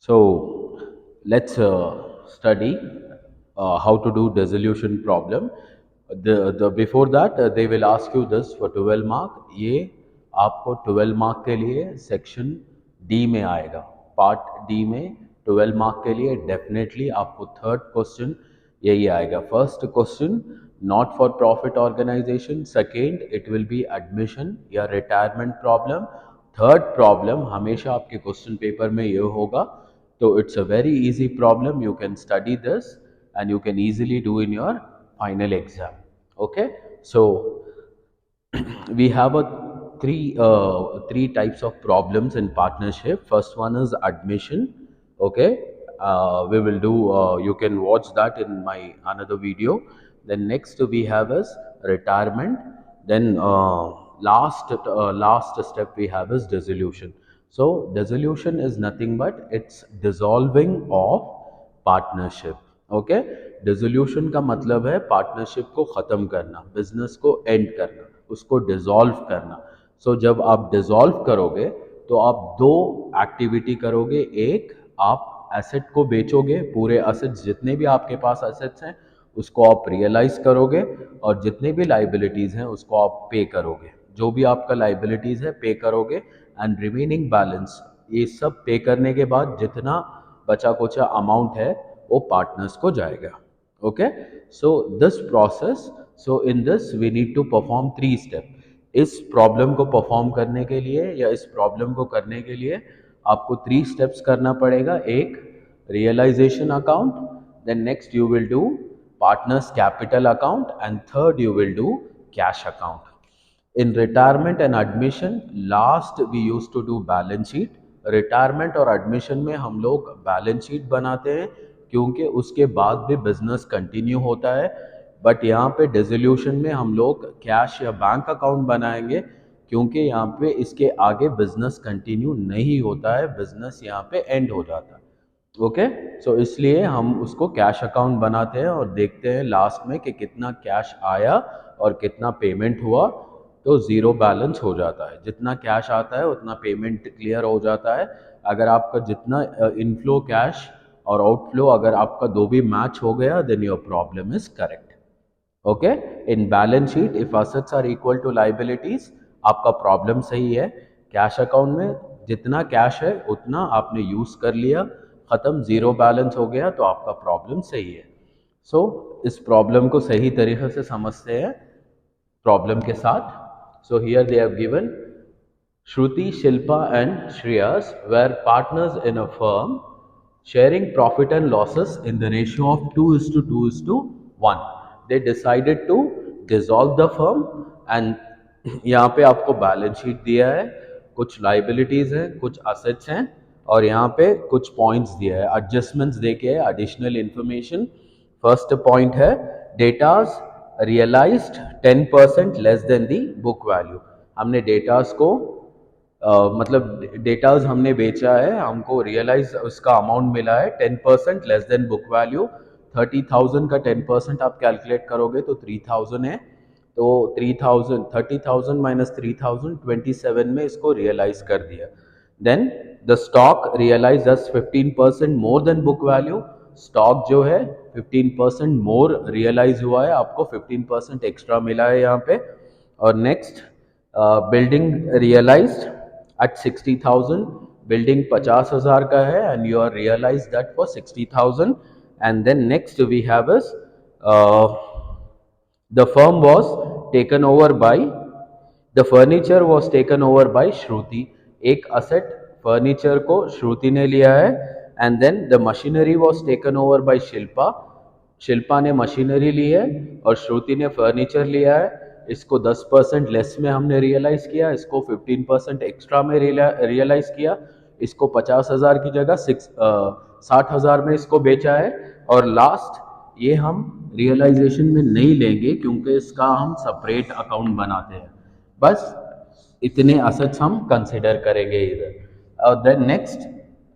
So let's study how to do dissolution problem. The before that they will ask you this for 12 mark. ये आपको 12 mark के लिए section D में आएगा, part D में 12 mark के लिए डेफिनेटली आपको थर्ड क्वेश्चन यही आएगा. First question not for profit organisation, second it will be admission या रिटायरमेंट प्रॉब्लम, थर्ड प्रॉब्लम हमेशा आपके क्वेश्चन पेपर में ये होगा. So it's a very easy problem. You can study this and you can easily do in your final exam. Okay. So we have a three types of problems in partnership. First one is admission. Okay. We will do. You can watch that in my another video. Then next we have is retirement. Then last step we have is dissolution. So dissolution is nothing but it's dissolving of partnership. Okay. Dissolution का मतलब है partnership को ख़त्म करना, business को and करना, उसको dissolve करना. सो जब आप डिसॉल्व करोगे तो आप दो एक्टिविटी करोगे. एक, आप एसेट को बेचोगे, पूरे एसेट्स जितने भी आपके पास एसेट्स हैं उसको आप रियलाइज करोगे, और जितने भी लाइबिलिटीज़ हैं उसको आप पे करोगे. जो भी आपका लाइबिलिटीज़ है पे करोगे, एंड रिमेनिंग बैलेंस ये सब पे करने के बाद जितना बचा कुचा अमाउंट है वो पार्टनर्स को जाएगा. Okay. So this process, so in this we need to perform 3 step. इस प्रॉब्लम को परफॉर्म करने के लिए या इस प्रॉब्लम को करने के लिए आपको 3 स्टेप्स करना पड़ेगा. एक, realisation account, then next you will do partners capital account, and third you will do cash account. In retirement and admission, last we used to do balance sheet. Retirement और admission में हम लोग balance sheet बनाते हैं क्योंकि उसके बाद भी बिजनेस कंटिन्यू होता है. बट यहाँ पे डिसोल्यूशन में हम लोग कैश या बैंक अकाउंट बनाएंगे क्योंकि यहाँ पे इसके आगे बिजनेस कंटिन्यू नहीं होता है, बिजनेस यहाँ पे एंड हो जाता है. ओके. सो इसलिए हम उसको कैश अकाउंट बनाते हैं और देखते हैं लास्ट में कि कितना कैश आया और कितना पेमेंट हुआ. तो ज़ीरो बैलेंस हो जाता है. जितना कैश आता है उतना पेमेंट क्लियर हो जाता है. अगर आपका जितना इनफ्लो कैश और आउटफ्लो अगर आपका दो भी मैच हो गया, then your problem is correct. Okay. In balance sheet if assets are equal to liabilities, आपका प्रॉब्लम सही है. कैश अकाउंट में जितना कैश है उतना आपने यूज कर लिया, खत्म, जीरो बैलेंस हो गया, तो आपका प्रॉब्लम सही है. सो इस प्रॉब्लम को सही तरीके से समझते हैं प्रॉब्लम के साथ. So here they have given Shruti, Shilpa and Shreyas were partners in a firm sharing profit and losses in the ratio of 2:2:1. They decided to dissolve the firm, and यहाँ पे आपको बैलेंस शीट दिया है, कुछ liabilities हैं, कुछ assets हैं, और यहाँ पे कुछ पॉइंट्स दिया है, एडजस्टमेंट्स देके है, एडिशनल इंफॉर्मेशन. फर्स्ट पॉइंट है डेटाज रियलाइज्ड 10% लेस देन दी बुक वैल्यू. हमने डेटाज को मतलब डेटाज हमने बेचा है, हमको रियलाइज उसका अमाउंट मिला है 10% लेस देन बुक वैल्यू. 30,000 का 10% आप कैलकुलेट करोगे तो 3,000 है. तो 3,000 30,000 माइनस 3,000 27 में इसको रियलाइज कर दिया. Then the stock realise as 15% more than book value. Stock जो है 15% मोर रियलाइज हुआ है, आपको 15% एक्स्ट्रा मिला है यहाँ पे. और next, building realised at 60,000. Building 50,000 का है and you are realized that for 60,000. And then next we have is the firm was taken over by, the furniture was taken over by Shruti. एक asset furniture को श्रुति ने लिया है. And then the machinery was taken over by Shilpa. Shilpa ने machinery ली है और श्रुति ने furniture लिया है. इसको 10% लेस में हमने रियलाइज किया, इसको 15% एक्स्ट्रा में रियलाइज किया, इसको 50,000 की जगह 60,000 में इसको बेचा है. और लास्ट ये हम रियलाइजेशन में नहीं लेंगे क्योंकि इसका हम सेपरेट अकाउंट बनाते हैं. बस इतने असेट्स हम कंसिडर करेंगे इधर. और देन नेक्स्ट,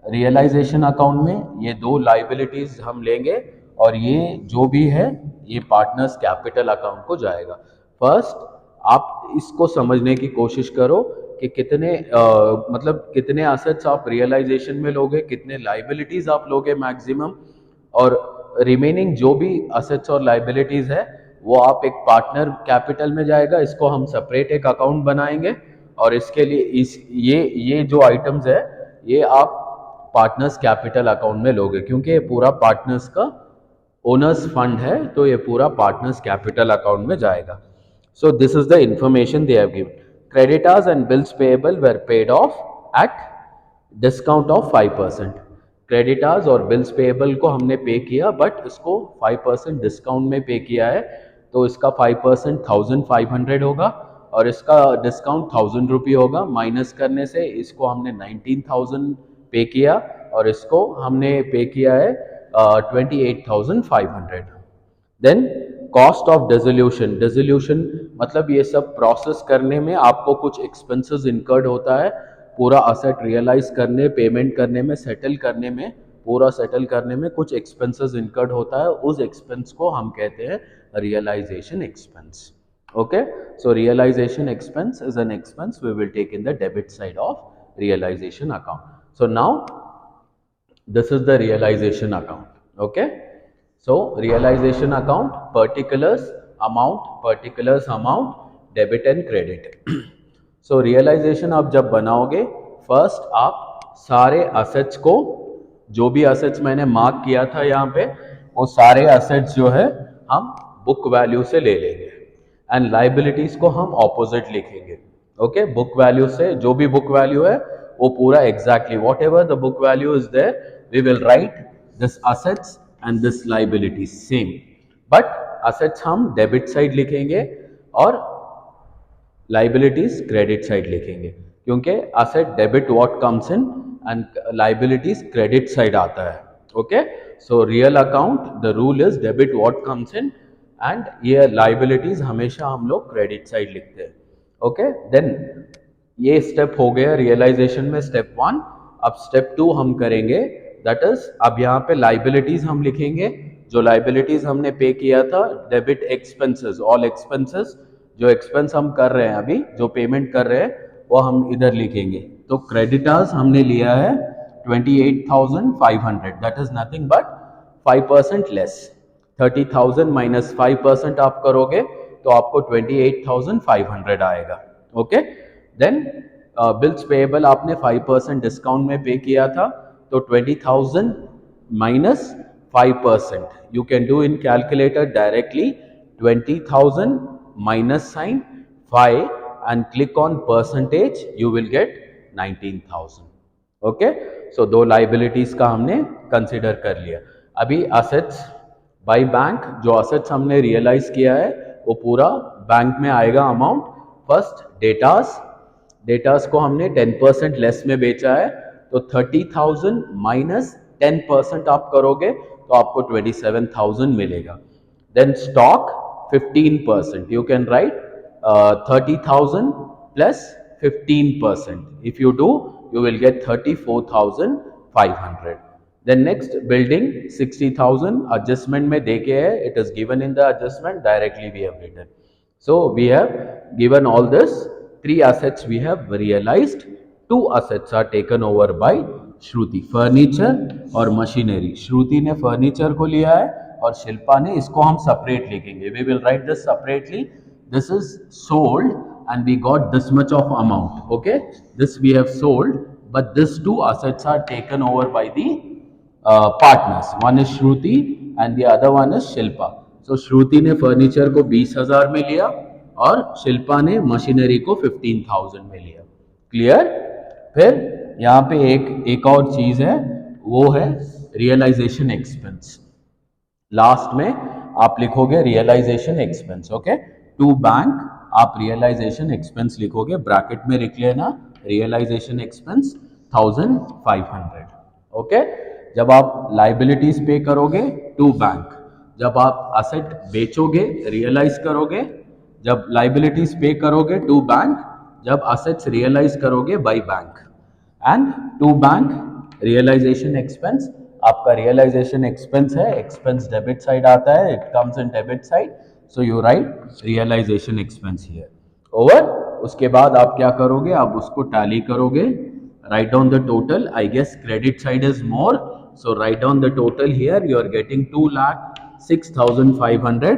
रियलाइजेशन अकाउंट में ये दो लाइबिलिटीज हम लेंगे और ये जो भी है ये पार्टनर्स कैपिटल अकाउंट को जाएगा. फर्स्ट आप इसको समझने की कोशिश करो कि कितने मतलब कितने असेट्स आप रियलाइजेशन में लोगे, कितने लाइबिलिटीज आप लोगे मैक्सिमम, और रिमेनिंग जो भी असेट्स और लाइबिलिटीज है वो आप एक पार्टनर कैपिटल में जाएगा, इसको हम सेपरेट एक अकाउंट बनाएंगे, और इसके लिए इस ये जो आइटम्स है ये आप पार्टनर्स कैपिटल अकाउंट में लोगे, क्योंकि ये पूरा पार्टनर्स का ओनर्स फंड है, तो ये पूरा पार्टनर्स कैपिटल अकाउंट में जाएगा. So this is the information they have given. Creditors and bills payable were paid of at discount of 5%. Creditors और बिल्स पेएबल को हमने पे किया, बट इसको 5% डिस्काउंट में पे किया है, तो इसका 5% 1500 होगा, और इसका डिस्काउंट 1000 रुपये होगा. माइनस करने से इसको हमने 19000 पे किया, और इसको हमने पे किया है 28,500. Then cost of dissolution. Dissolution मतलब ये सब प्रोसेस करने में आपको कुछ एक्सपेंसेस इनकर्ड होता है, पूरा असेट रियलाइज करने, पेमेंट करने में, सेटल करने में, पूरा सेटल करने में कुछ एक्सपेंसेस इनकर्ड होता है, उस एक्सपेंस को हम कहते हैं realisation expense. Okay, so realisation expense is an expense we will take in the debit side of realisation account. So now this is the realization account. Okay, so realization account, particulars amount, debit and credit. so realization आप जब बनाओगे, first आप सारे assets को, जो भी assets मैंने mark किया था यहाँ पे, वो सारे assets जो है हम बुक वैल्यू से ले लेंगे, एंड लाइबिलिटीज को हम ऑपोजिट लिखेंगे. ओके, बुक वैल्यू से जो भी बुक वैल्यू है वो पूरा exactly whatever the book value is there, we will write this assets and this liabilities same, but assets हम डेबिट साइड लिखेंगे और लाइबिलिटीज क्रेडिट साइड लिखेंगे, क्योंकि asset debit what comes in and liabilities credit side आता है. Okay, so real account the rule is debit what comes in, and ये liabilities हमेशा हम लोग क्रेडिट साइड लिखते हैं. ओके, देन ये स्टेप हो गया रियलाइजेशन में, स्टेप 1. अब स्टेप 2 हम करेंगे, दैट इज अब यहाँ पे लाइबिलिटीज हम लिखेंगे, जो लाइबिलिटीज हमने पे किया था, डेबिट एक्सपेंसेस, ऑल एक्सपेंसेस, जो एक्सपेंस हम कर रहे हैं अभी, जो पेमेंट कर रहे हैं वो हम इधर लिखेंगे. तो क्रेडिटर्स हमने लिया है 28,500, that is nothing but 5% less. 30,000 minus 5% आप करोगे तो आपको 28,500 आएगा. ओके, देन बिल्स पेएबल आपने 5% डिस्काउंट में पे किया था, तो 20,000 minus 5%, you can do in calculator directly. 20,000 minus sign 5 and click on percentage, you will get 19,000. Okay, so दो लाइबिलिटीज का हमने कंसिडर कर लिया. अभी असेट्स बाय बैंक, जो असेट्स हमने रियलाइज किया है वो पूरा बैंक में आएगा अमाउंट. फर्स्ट डेटास को हमने 10% लेस में बेचा है, तो 30,000 माइनस 10% आप करोगे तो आपको 27,000 मिलेगा. Then stock 15%, you can write 30,000 plus 15%. If you do, you will get 34,500. Then next building 60,000 adjustment में देखे है, it is given in the adjustment, directly we have written. So we have given all this. 3 assets we have realized, 2 assets are taken over by Shruti, furniture और machinery. श्रुति ने furniture को लिया है और शिल्पा ने, इसको हम सेपरेट लिखेंगे. We will write this separately. This is sold and we got this much of amount. Okay, this we have sold, but these 2 assets are taken over by the partners. One is Shruti and the other one is Shilpa. So Shruti ने furniture को 20,000 में लिया और शिल्पा ने machinery को 15,000 में लिया. Clear? फिर यहाँ पे एक और चीज है, वो है रियलाइजेशन एक्सपेंस. लास्ट में आप लिखोगे realisation expense. Okay, to bank आप रियलाइजेशन एक्सपेंस लिखोगे, ब्रैकेट में लिख लेना रियलाइजेशन एक्सपेंस 1,500. ओके, जब आप लाइबिलिटीज पे करोगे टू बैंक, जब आप असेट बेचोगे रियलाइज करोगे, जब लाइबिलिटीज पे करोगे टू बैंक, जब असेट्स रियलाइज करोगे by bank. And to bank realisation expense, आपका रियलाइजेशन एक्सपेंस है, एक्सपेंस डेबिट साइड आता है, it comes in debit side, so you write realization expense here. Over, उसके बाद आप क्या करोगे, आप उसको टैली करोगे, write down the total. I guess credit side is more, so write down the total here. You are getting 2,06,500.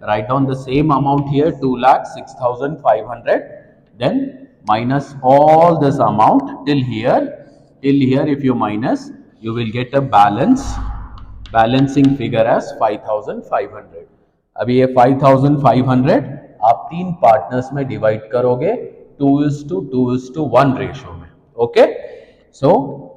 Write down the same amount here, 2,06,500. Then minus all this amount till here. Till here if you minus, you will get a balancing figure as 5,500. अभी ये 5,500 आप तीन partners में divide करोगे 2:1 ratio में. Okay, सो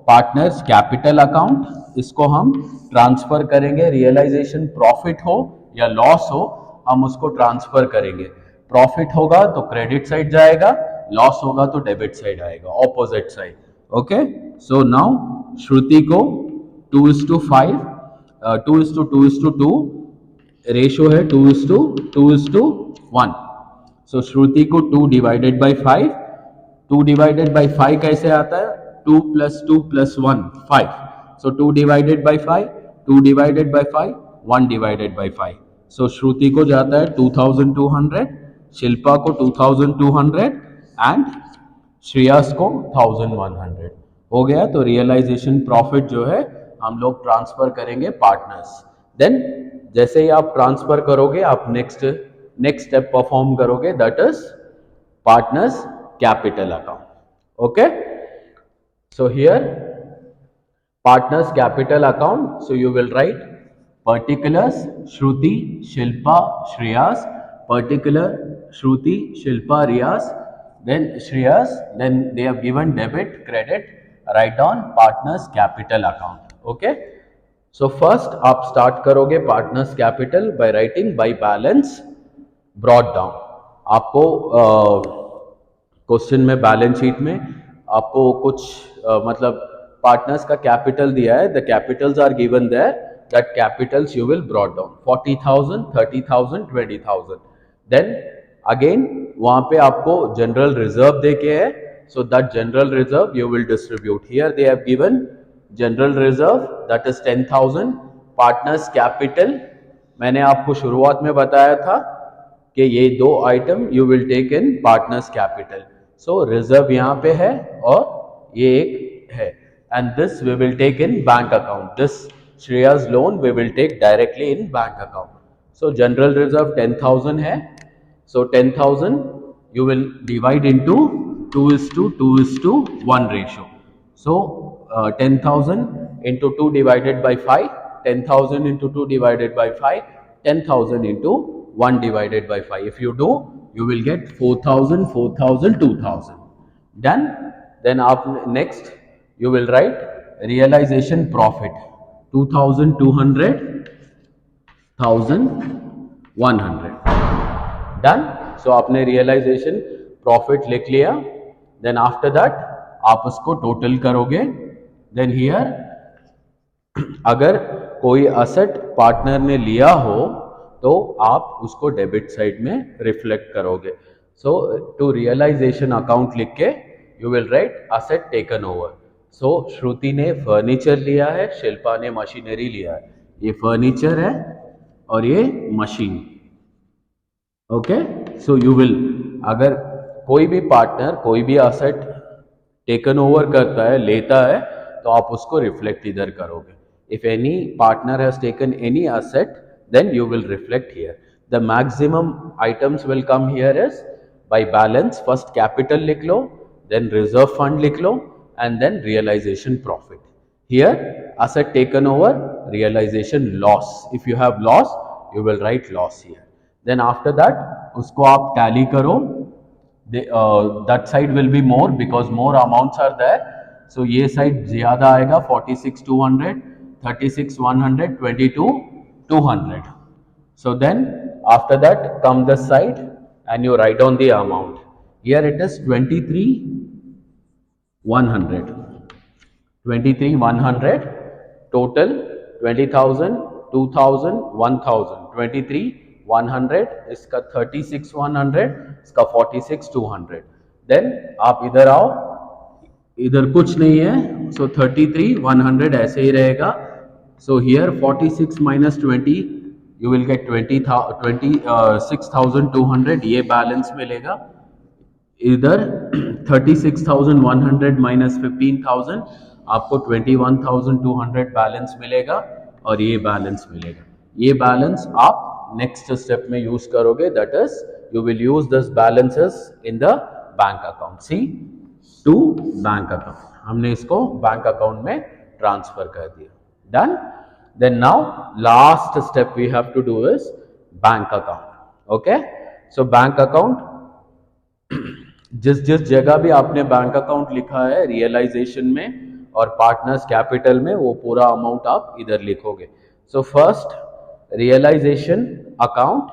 partners capital account, इसको हम transfer करेंगे. रियलाइजेशन प्रॉफिट हो या लॉस हो, हम उसको ट्रांसफर करेंगे. प्रॉफिट होगा तो क्रेडिट साइड जाएगा, लॉस होगा तो डेबिट साइड आएगा, opposite side. Okay, so now Shruti को 2:5, 2:2:2 रेशो है 2:1. सो श्रुति को 2 डिवाइडेड बाई 5. 2 डिवाइडेड बाई 5 कैसे आता है, 2 + 2 + 1 5. सो 2 divided by 5, 2 divided by 5, 1 divided by 5. सो श्रुति को जाता है 2,200, शिल्पा को 2,200 एंड श्रेयस को 1,100. हो गया. तो रियलाइजेशन प्रॉफिट जो है हम लोग ट्रांसफर करेंगे पार्टनर्स. देन जैसे ही आप ट्रांसफर करोगे, आप नेक्स्ट स्टेप परफॉर्म करोगे, that is partners capital account. Okay, so here partners capital account, so you will write particulars Shruti, Shilpa, Shreyas, particular Shruti, Shilpa, Riyas, then Shreyas, then they have given debit, credit, write on partners capital account. Okay, so first आप start करोगे partners capital by writing by balance brought down. आपको question में balance sheet में आपको कुछ मतलब partners का capital दिया है, the capitals are given there, that capitals you will brought down 40,000, 30,000, 20,000. Then again वहां पे आपको जनरल रिजर्व देके है, so that general reserve you will distribute. Here they have given general reserve that is 10,000. Partners capital मैंने आपको शुरुआत में बताया था कि ये दो item you will take in partners capital. So reserve यहाँ पे है और ये एक है, and this we will take in bank account. This श्रेयास loan we will take directly in bank account. So general reserve 10,000 है, सो 10,000 you will divide into 2:1 ratio. So 10,000 into 2 divided by 5, 10,000 into 2 divided by 5, 10,000 into 1 divided by 5. If you do, you will get 4,000, 4,000, 2,000. Done. Then next you will write realization profit 2,200, 1,100. Done. So आपने realization profit लिख लिया. Then after that आप उसको total करोगे. Then here अगर कोई asset partner ने लिया हो तो आप उसको डेबिट साइड में रिफ्लेक्ट करोगे. सो टू रियलाइजेशन अकाउंट लिख के you will write asset taken over. So Shruti ने फर्नीचर लिया है, शिल्पा ने मशीनरी लिया है. ये फर्नीचर है और ये machine. Okay, so you will, अगर कोई भी पार्टनर कोई भी असेट टेकन ओवर करता है, लेता है, तो आप उसको रिफ्लेक्ट इधर करोगे. If any partner has taken any asset, then you will reflect here. The maximum items will come here is by balance. First capital लिख लो, then reserve fund लिख लो, and then realization profit. Here asset taken over, realization loss. If you have loss, you will write loss here. Then after that उसको आप tally करो. That side will be more because more amounts are there. So ये side ज़्यादा आएगा, 46,200, 36,100, 22,200. So then after that come the side and you write down the amount. Here it is 23,100. 23,100 total 20,000, 2,000, 1,000. 23,100 इसका 36,100, इसका 46,200. Then आप इधर आओ, इधर कुछ नहीं है, so 33,100 ऐसे ही रहेगा. So here 46 minus 20, you will get 26,200. ये बैलेंस मिलेगा. इधर 36,100 माइनस 15,000, आपको 21,200 बैलेंस मिलेगा और ये बैलेंस मिलेगा। ये बैलेंस आप नेक्स्ट स्टेप में यूज करोगे, that is you will use this balances in the bank account. See, to bank account, हमने इसको बैंक अकाउंट में ट्रांसफर कर दिया। Done. Then now last step we have to do is bank account. Okay, so bank account, जिस जिस जगह भी आपने बैंक अकाउंट लिखा है रियलाइजेशन में और पार्टनर्स कैपिटल में, वो पूरा अमाउंट आप इधर लिखोगे। So first, realisation account,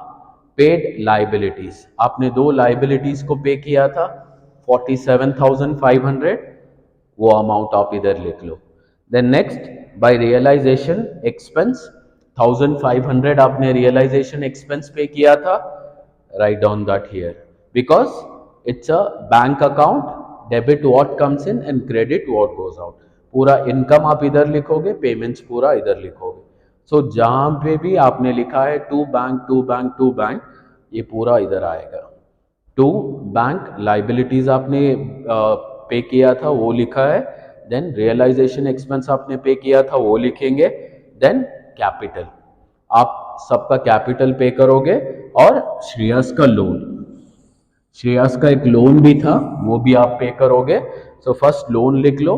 paid liabilities, आपने दो लाइबिलिटीज को पे किया था 47,500, वो अमाउंट आप इधर लिख लो। Then next, by realisation expense 1,500 आपने रियलाइजेशन एक्सपेंस पे किया था, write down that here because it's a bank account, debit what comes in and credit what goes out. पूरा इनकम आप इधर लिखोगे, पेमेंट्स पूरा इधर लिखोगे। सो जहां पे भी आपने लिखा है to bank to bank to bank, ये पूरा इधर आएगा। टू बैंक लाइबिलिटीज आपने पे किया था वो लिखा है, देन रियलाइजेशन एक्सपेंस आपने पे किया था वो लिखेंगे, देन कैपिटल, आप सबका कैपिटल पे करोगे, और श्रेयस का लोन, श्रेयस का एक लोन भी था वो भी आप पे करोगे। सो फर्स्ट लोन लिख लो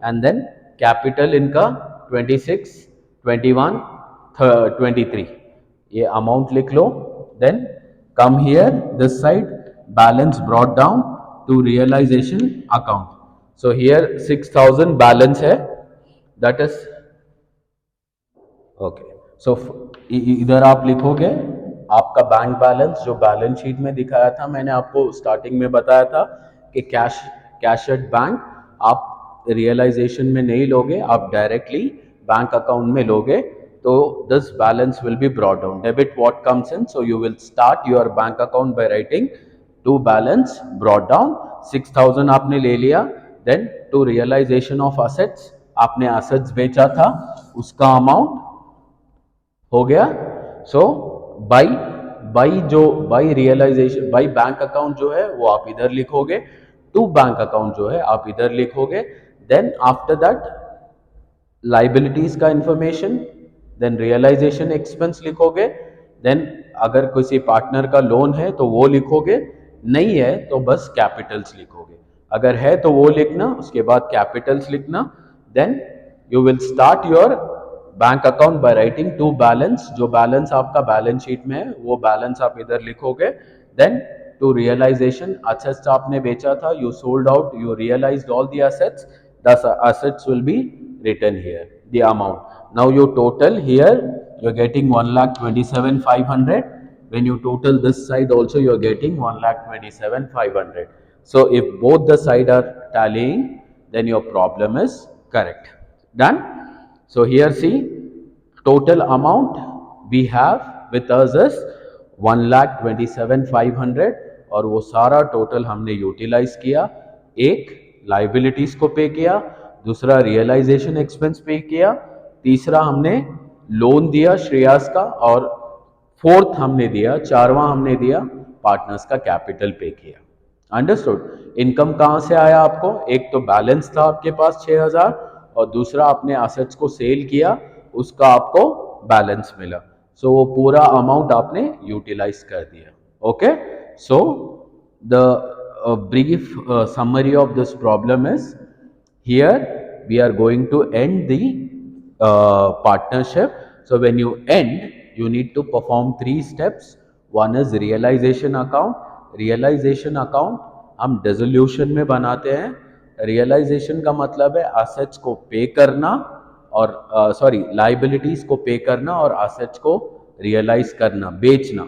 एंड देन कैपिटल इनका 26, 21, 23, ये अमाउंट लिख लो। Then come here this side, balance brought down to realisation account. So here 6,000 balance है, दैट इज ओके। सो इधर आप लिखोगे आपका बैंक बैलेंस, जो बैलेंस शीट में दिखाया था, मैंने आपको स्टार्टिंग में बताया था कि कैश एट बैंक आप रियलाइजेशन में नहीं लोगे, आप डायरेक्टली बैंक अकाउंट में लोगे, तो this balance will be brought down, debit what comes in, so you will start your bank account by writing to balance brought down, 6,000 आपने ले लिया। Then to realisation of assets, आपने assets बेचा था, उसका अमाउंट हो गया। So by by realisation, by bank account जो है वो आप इधर लिखोगे, टू बैंक अकाउंट जो है आप इधर लिखोगे। देन आफ्टर दैट लाइबिलिटीज का इंफॉर्मेशन, देन रियलाइजेशन एक्सपेंस लिखोगे, देन अगर किसी पार्टनर का लोन है तो वो लिखोगे, नहीं है तो बस कैपिटल्स लिखोगे, अगर है तो वो लिखना, उसके बाद कैपिटल्स लिखना। Then you will start your bank account by writing to balance, जो बैलेंस आपका बैलेंस शीट में है वो बैलेंस आप इधर लिखोगे। देन टू रियलाइजेशन, असेट्स आपने बेचा था, you sold out, you realised all the assets, the assets will be written here the amount. Now you total here, you're getting 1,27,500, when you total this side also you're getting 1,27,500. So if both the side are tallying, then your problem is correct. Done. So here see, total amount we have with us is 1,27,500, और वो सारा total हमने utilise किया, एक liabilities को पे किया, दूसरा रियलाइजेशन एक्सपेंस पे किया, तीसरा हमने लोन दिया श्रेयास का, और फोर्थ हमने दिया, चारवां हमने दिया पार्टनर्स का कैपिटल पे किया। अंडरस्टूड। इनकम कहां से आया आपको, एक तो बैलेंस था आपके पास 6,000, और दूसरा आपने असेट्स को सेल किया, उसका आपको बैलेंस मिला। सो वो पूरा अमाउंट आपने यूटिलाइज कर दिया। Okay, so the brief summary of this problem is, here we are going to end the partnership. So when you end, you need to perform 3 steps. One is realization account. Realization account हम dissolution में बनाते हैं। Realisation का मतलब है assets को पे करना, और सॉरी लाइबिलिटीज को पे करना और असेट्स को रियलाइज करना, बेचना।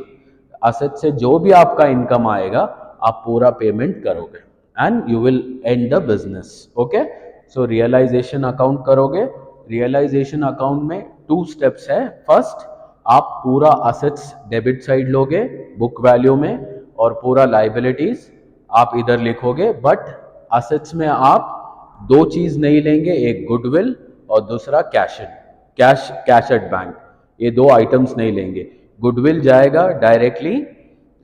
असेट से जो भी आपका इनकम आएगा आप पूरा पेमेंट करोगे and you will end the business. Okay, so realisation account करोगे। रियलाइजेशन अकाउंट में 2 स्टेप्स है। फर्स्ट, आप पूरा असेट्स डेबिट साइड लोगे बुक वैल्यू में, और पूरा लाइबिलिटीज आप इधर लिखोगे, बट असेट्स में आप 2 चीज नहीं लेंगे, एक गुडविल और दूसरा कैश एट बैंक, ये 2 आइटम्स नहीं लेंगे। गुडविल जाएगा डायरेक्टली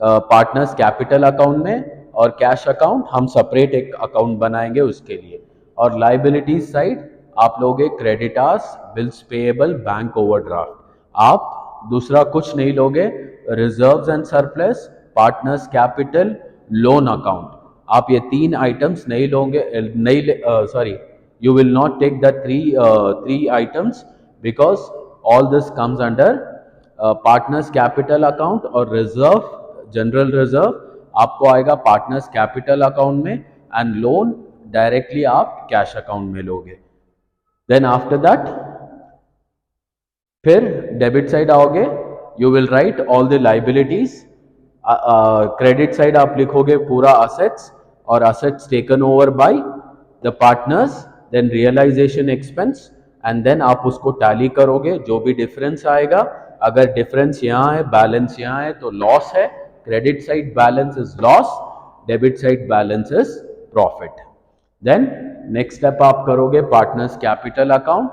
पार्टनर्स कैपिटल अकाउंट में, और कैश अकाउंट हम सेपरेट एक अकाउंट बनाएंगे उसके लिए। और लाइबिलिटीज साइड आप लोगे क्रेडिटार्स, बिल्स पेएबल, बैंक ओवरड्राफ्ट। आप दूसरा कुछ नहीं लोगे। Reserves and surplus, partners capital, loan account, आप ये तीन आइटम्स नहीं लोगे, नहीं, sorry, you will not take the three items because all this comes under partners capital account और रिजर्व, जनरल रिजर्व आपको आएगा पार्टनर्स कैपिटल अकाउंट में, एंड लोन डायरेक्टली आप कैश अकाउंट में लोगे। देन आफ्टर दैट फिर डेबिट साइड आओगे, you will write all the liabilities. Credit side आप लिखोगे पूरा असेट्स और assets taken over by the partners, then realisation expense, and then आप उसको टैली करोगे। जो भी डिफरेंस आएगा, अगर डिफरेंस यहाँ है, बैलेंस यहाँ है, तो लॉस है। Credit side balance is loss, debit side balance is profit. Then next step आप करोगे पार्टनर्स कैपिटल अकाउंट।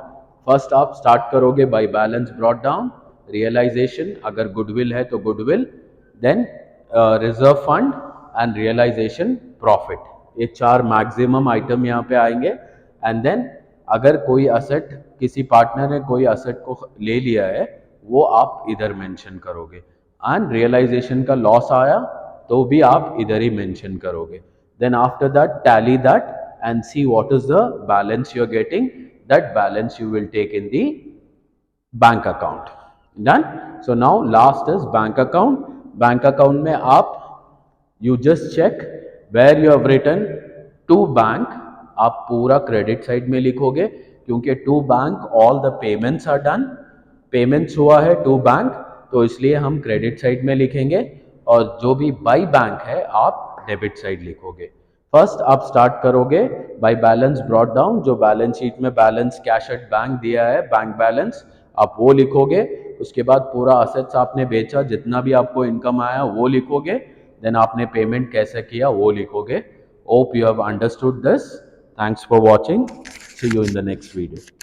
फर्स्ट आप स्टार्ट करोगे by balance brought down, realisation, अगर गुडविल है तो goodwill, then reserve fund and realisation profit. ये चार maximum item यहाँ पे आएंगे। एंड देन अगर कोई असेट, किसी पार्टनर ने कोई असेट को ले लिया है, वो आप इधर मेंशन करोगे। एंड रियलाइजेशन का लॉस आया तो भी आप इधर ही मेंशन करोगे। Then after that tally that and see what is the balance you are getting. That balance you will take in the bank account. Done. So now last is bank account. Bank account में आप you just check where you have written to bank, आप पूरा credit side में लिखोगे क्योंकि to bank all the payments are done, payments हुआ है to bank, तो इसलिए हम क्रेडिट साइड में लिखेंगे। और जो भी बाई बैंक है आप डेबिट साइड लिखोगे। फर्स्ट आप स्टार्ट करोगे बाय बैलेंस ब्रॉट डाउन, जो बैलेंस शीट में बैलेंस कैश एट बैंक दिया है, बैंक बैलेंस, आप वो लिखोगे। उसके बाद पूरा असेट्स आपने बेचा, जितना भी आपको इनकम आया वो लिखोगे। देन आपने पेमेंट कैसे किया वो लिखोगे। Hope you have understood this. Thanks for watching, see you in the next video.